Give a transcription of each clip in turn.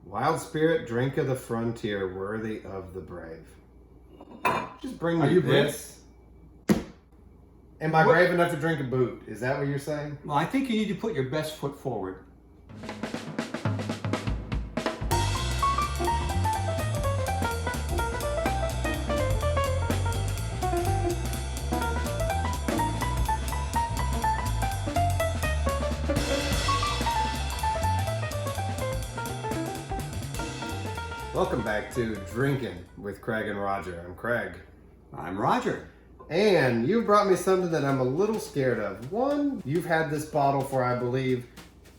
Wild spirit, drink of the frontier, worthy of the brave. Just bring me this. Am I brave enough to drink a boot? Is that what you're saying? Well, I think you need to put your best foot forward. Welcome back to Drinking with Craig and Roger. I'm Craig. I'm Roger. And you brought me something that I'm a little scared of. One, you've had this bottle for, I believe,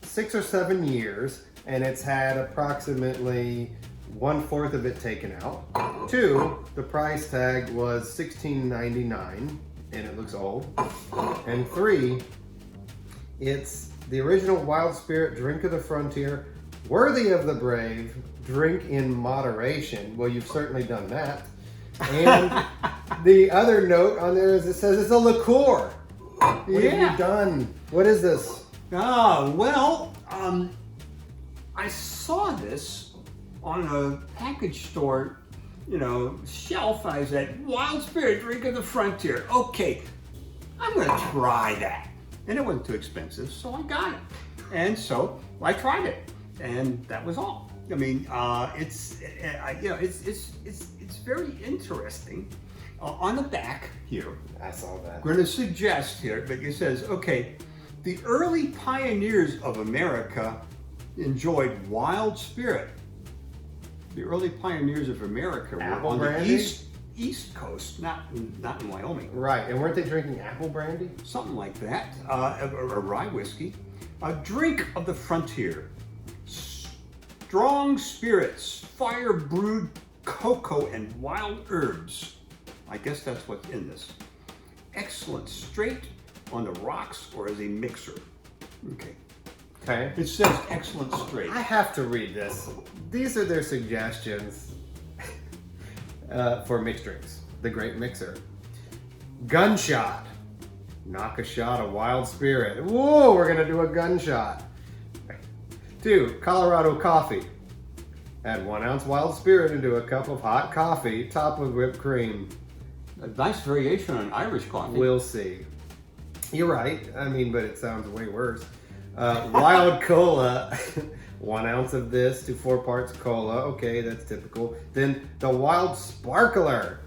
6 or 7 years, and it's had approximately 1/4 of it taken out. 2, the price tag was $16.99, and it looks old. And 3, it's the original Wild Spirit Drink of the Frontier, worthy of the brave, drink in moderation. Well, you've certainly done that. And the other note on there is it says it's a liqueur. What have you done? What is this? I saw this on a package store, shelf. I said, Wild Spirit Drink of the Frontier. Okay, I'm gonna try that. And it wasn't too expensive, so I got it. And so I tried it, and that was all. I mean, it's very interesting. On the back here, I saw that. I'm going to suggest here, but it says, okay, the early pioneers of America enjoyed wild spirit. The early pioneers of America were Apple on brandy? the east coast, not in Wyoming. Right, and weren't they drinking apple brandy? Something like that, a rye whiskey. A drink of the frontier. Strong spirits, fire brewed cocoa and wild herbs. I guess that's what's in this. Excellent straight on the rocks or as a mixer. Okay. It says excellent straight. I have to read this. These are their suggestions for mixed drinks. The Great Mixer. Gunshot. Knock a shot of wild spirit. Whoa, we're gonna do a gunshot. 2, Colorado coffee. Add 1 ounce wild spirit into a cup of hot coffee, top with whipped cream. A nice variation on Irish coffee. We'll see. You're right. I mean, but it sounds way worse. Wild cola. 1 ounce of this to 4 parts cola. Okay, that's typical. Then the wild sparkler.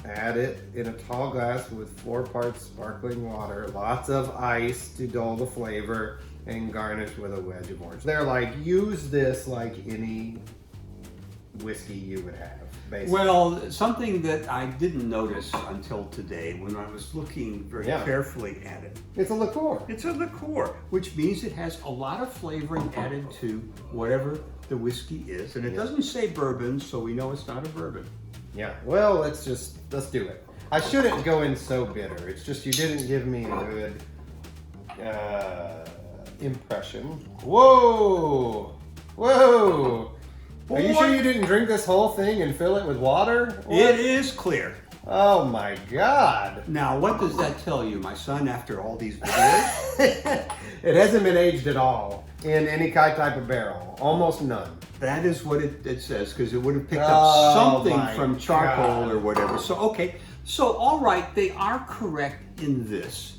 Add it in a tall glass with 4 parts sparkling water. Lots of ice to dull the flavor. And garnish with a wedge of orange. They're like, use this like any whiskey you would have, basically. Well, something that I didn't notice until today when I was looking very carefully at it. It's a liqueur. It's a liqueur, which means it has a lot of flavoring added to whatever the whiskey is. And it doesn't say bourbon, so we know it's not a bourbon. Yeah, well, let's do it. I shouldn't go in so bitter. It's just you didn't give me a good impression. Whoa! Are you sure you didn't drink this whole thing and fill it with water? What? It is clear. Oh my God. Now, what does that tell you, my son, after all these videos? It hasn't been aged at all in any type of barrel. Almost none. That is what it says, because it would have picked up something from charcoal God. or whatever. So, okay. So, all right, they are correct in this.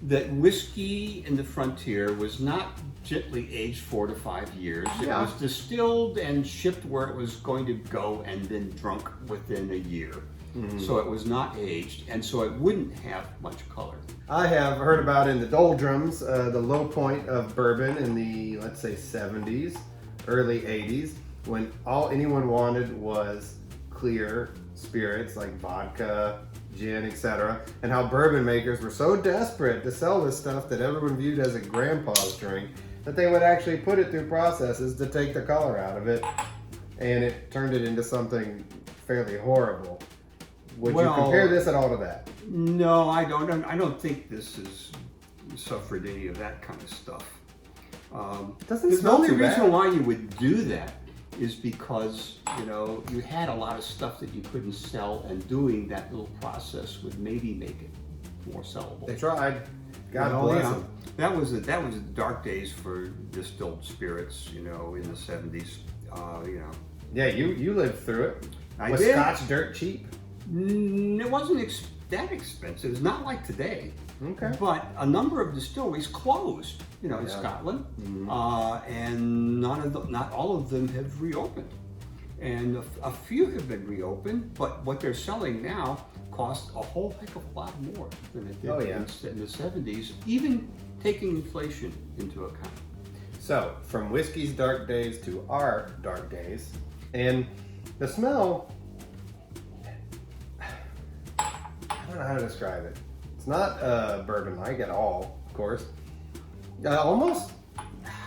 That whiskey in the frontier was not gently aged 4 to 5 years. It was distilled and shipped where it was going to go and then drunk within a year. So it was not aged, and so it wouldn't have much color. I have heard about in the doldrums, the low point of bourbon in the, let's say, 70s, early 80s, when all anyone wanted was clear spirits like vodka, gin, etc., and how bourbon makers were so desperate to sell this stuff that everyone viewed as a grandpa's drink that they would actually put it through processes to take the color out of it, and it turned it into something fairly horrible. Would you compare this at all to that? No, I don't. I don't think this has suffered any of that kind of stuff. Doesn't the only reason why you would do that is because, you had a lot of stuff that you couldn't sell, and doing that little process would maybe make it more sellable. They tried. God bless them. That was the dark days for distilled spirits, in the 70s. You know. Yeah, you lived through it. I Was did. Scotch dirt cheap? It wasn't that expensive. It's not like today. Okay. But a number of distilleries closed, in Yeah. Scotland, Mhm. and not all of them have reopened. And a few have been reopened, but what they're selling now costs a whole heck of a lot more than it did Oh, yeah. in the 70s, even taking inflation into account. So, from whiskey's dark days to our dark days, and the smell, I don't know how to describe it. It's not bourbon-like at all, of course. Almost,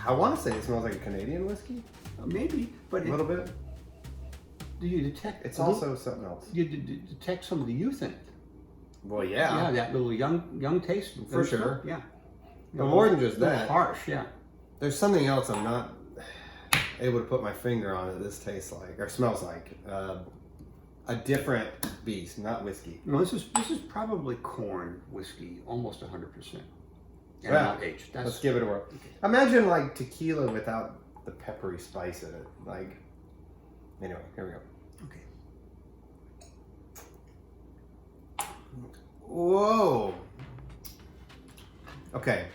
I want to say it smells like a Canadian whiskey, Maybe, but a little bit. do you detect? It's also something else. You detect some of the youth in it. Well, Yeah, that little young taste. For sure. Yeah. But more than just A little that. harsh, yeah. There's something else I'm not able to put my finger on that this tastes like, or smells like. A different beast, not whiskey. No, this is probably corn whiskey, almost 100%. And Well, not aged. Let's give it a whirl. Imagine like tequila without the peppery spice in it. Like, anyway, here we go. Okay. Whoa. Okay.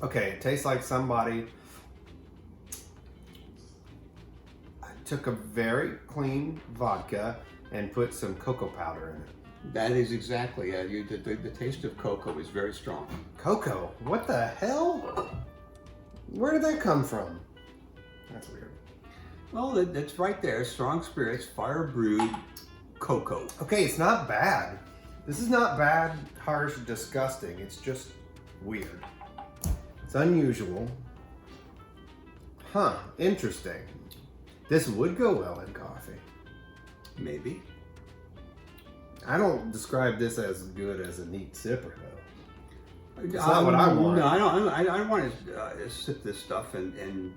Okay, it tastes like somebody took a very clean vodka and put some cocoa powder in it. That is exactly it. The taste of cocoa is very strong. Cocoa? What the hell? Where did that come from? That's weird. Well, that's right there. Strong spirits, fire brewed cocoa. Okay, it's not bad. This is not bad, harsh, disgusting. It's just weird. It's unusual. Huh, interesting. This would go well in coffee. Maybe. I don't describe this as good as a neat sipper, though. It's not what I want. No, I don't. I want to sip this stuff and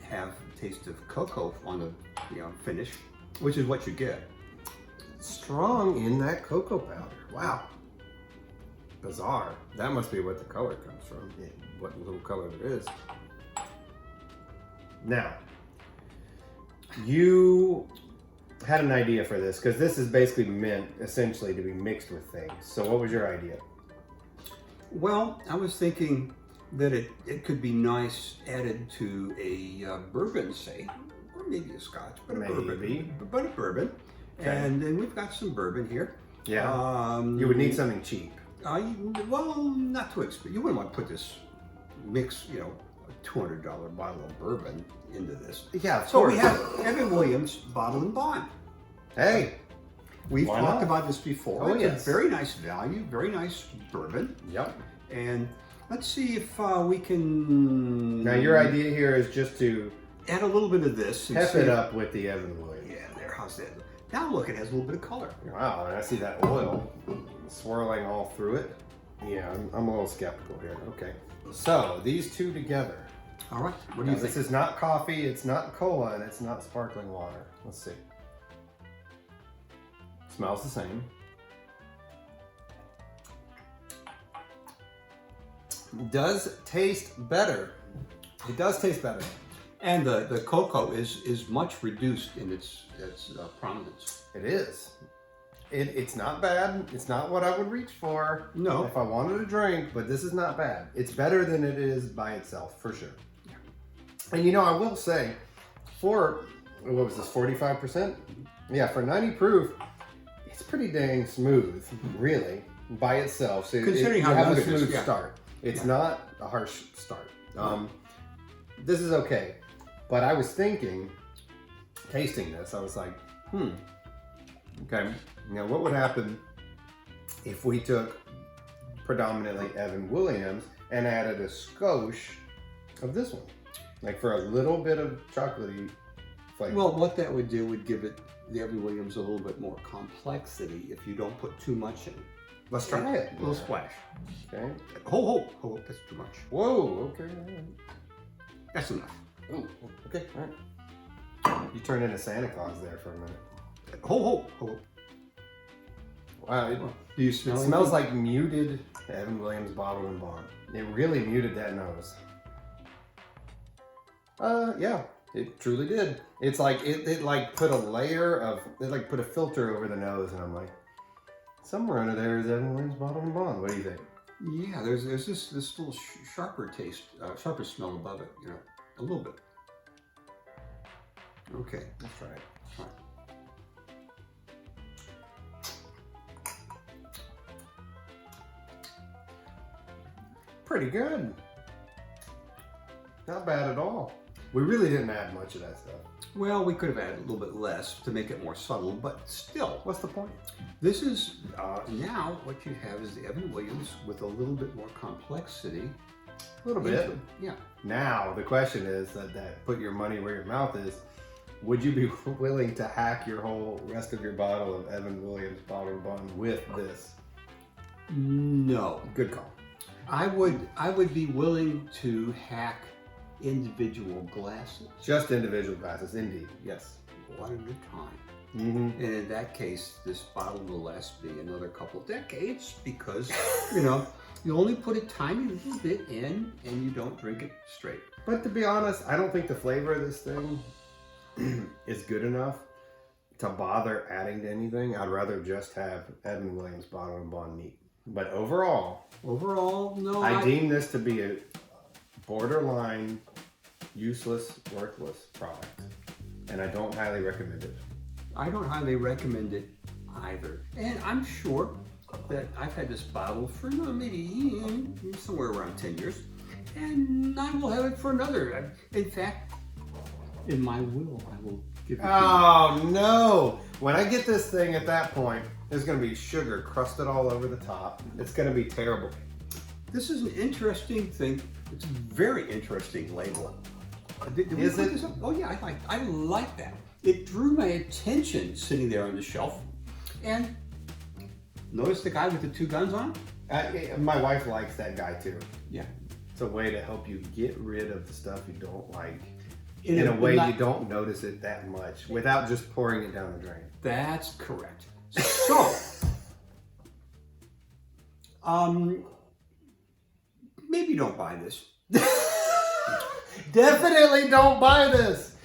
have a taste of cocoa on the finish, which is what you get. Strong in that cocoa powder. Wow. Bizarre. That must be what the color comes from. Yeah, what little color there is. Now, you had an idea for this because this is basically meant essentially to be mixed with things. So what was your idea? Well, I was thinking that it could be nice added to a bourbon, say, or maybe a scotch, but a bourbon. But a bourbon. Okay. And then we've got some bourbon here. Yeah. You would need something cheap. Well, not too expensive. You wouldn't want to put this mix, a $200 bottle of bourbon into this. Yeah, of So course. we have Evan Williams Bottle and Bond. Hey. We've Why talked not? about this before. Oh, It's yes. a very nice value, very nice bourbon. Yep. And let's see if we can. Now your idea here is just to Add a little bit of this. And pep see it up with the Evan Williams. Yeah, there. How's that? Now look, it has a little bit of color. Wow, and I see that oil swirling all through it. Yeah, I'm a little skeptical here. Okay. So these two together. All right. What do Now, you this think? is not coffee, it's not cola, and it's not sparkling water. Let's see. Smells the same. Does taste better. It does taste better. And the cocoa is much reduced in its prominence. It is. It's not bad. It's not what I would reach for No. if I wanted a drink, but this is not bad. It's better than it is by itself, for sure. And I will say, for, what was this, 45%? Yeah, for 90 proof, it's pretty dang smooth, really, by itself. So Considering how you have young a it is, smooth yeah. start. It's Yeah. not a harsh start. This is okay. But I was thinking, tasting this, I was like, okay, now what would happen if we took predominantly Evan Williams and added a skosh of this one? Like for a little bit of chocolatey flavor. Well, what that would do would give it the Evan Williams a little bit more complexity if you don't put too much in. Let's try it. A little splash. Okay. Ho, that's too much. Whoa, okay. That's enough. Ooh, okay, all right. You turned into Santa Claus there for a minute. Ho. Wow, it Do you smell it? smells like muted Evan Williams Bottle and Bond. It really muted that nose. Yeah, It truly did. It's like it like put a layer of it like put a filter over the nose, and I'm like, somewhere under there is Evan Williams Bottle and Bond. What do you think? Yeah, there's this little sharper taste, sharper smell above it. You know, a little bit. Okay, Let's try it. fine. Pretty good. Not bad at all. We really didn't add much of that stuff. Well, we could have added a little bit less to make it more subtle, but still. What's the point? This is, now what you have is the Evan Williams with a little bit more complexity. A little bit. Yeah. Now, the question is that put your money where your mouth is. Would you be willing to hack your whole rest of your bottle of Evan Williams Bottle and Bond with this? No. Good call. I would be willing to hack individual glasses. Just individual glasses, indeed. Yes. One at a time. Mm-hmm. And in that case, this bottle will last me another couple of decades because, you know, you only put a tiny little bit in and you don't drink it straight. But to be honest, I don't think the flavor of this thing is good enough to bother adding to anything. I'd rather just have Evan Williams Bottle and Bond neat. But overall, No. I deem this to be a borderline useless, worthless product. And I don't highly recommend it. I don't highly recommend it either. And I'm sure that I've had this bottle for maybe somewhere around 10 years. And I will have it for another. In fact, in my will, I will give it to you. Oh no! When I get this thing at that point, there's going to be sugar crusted all over the top. It's going to be terrible. This is an interesting thing. It's a very interesting label. Did we Is put it? this up? Oh yeah, I like that. It drew my attention sitting there on the shelf. And notice the guy with the two guns on? My wife likes that guy too. Yeah. It's a way to help you get rid of the stuff you don't like in a way you don't notice it that much without just pouring it down the drain. That's correct. So, maybe don't buy this. Definitely don't buy this.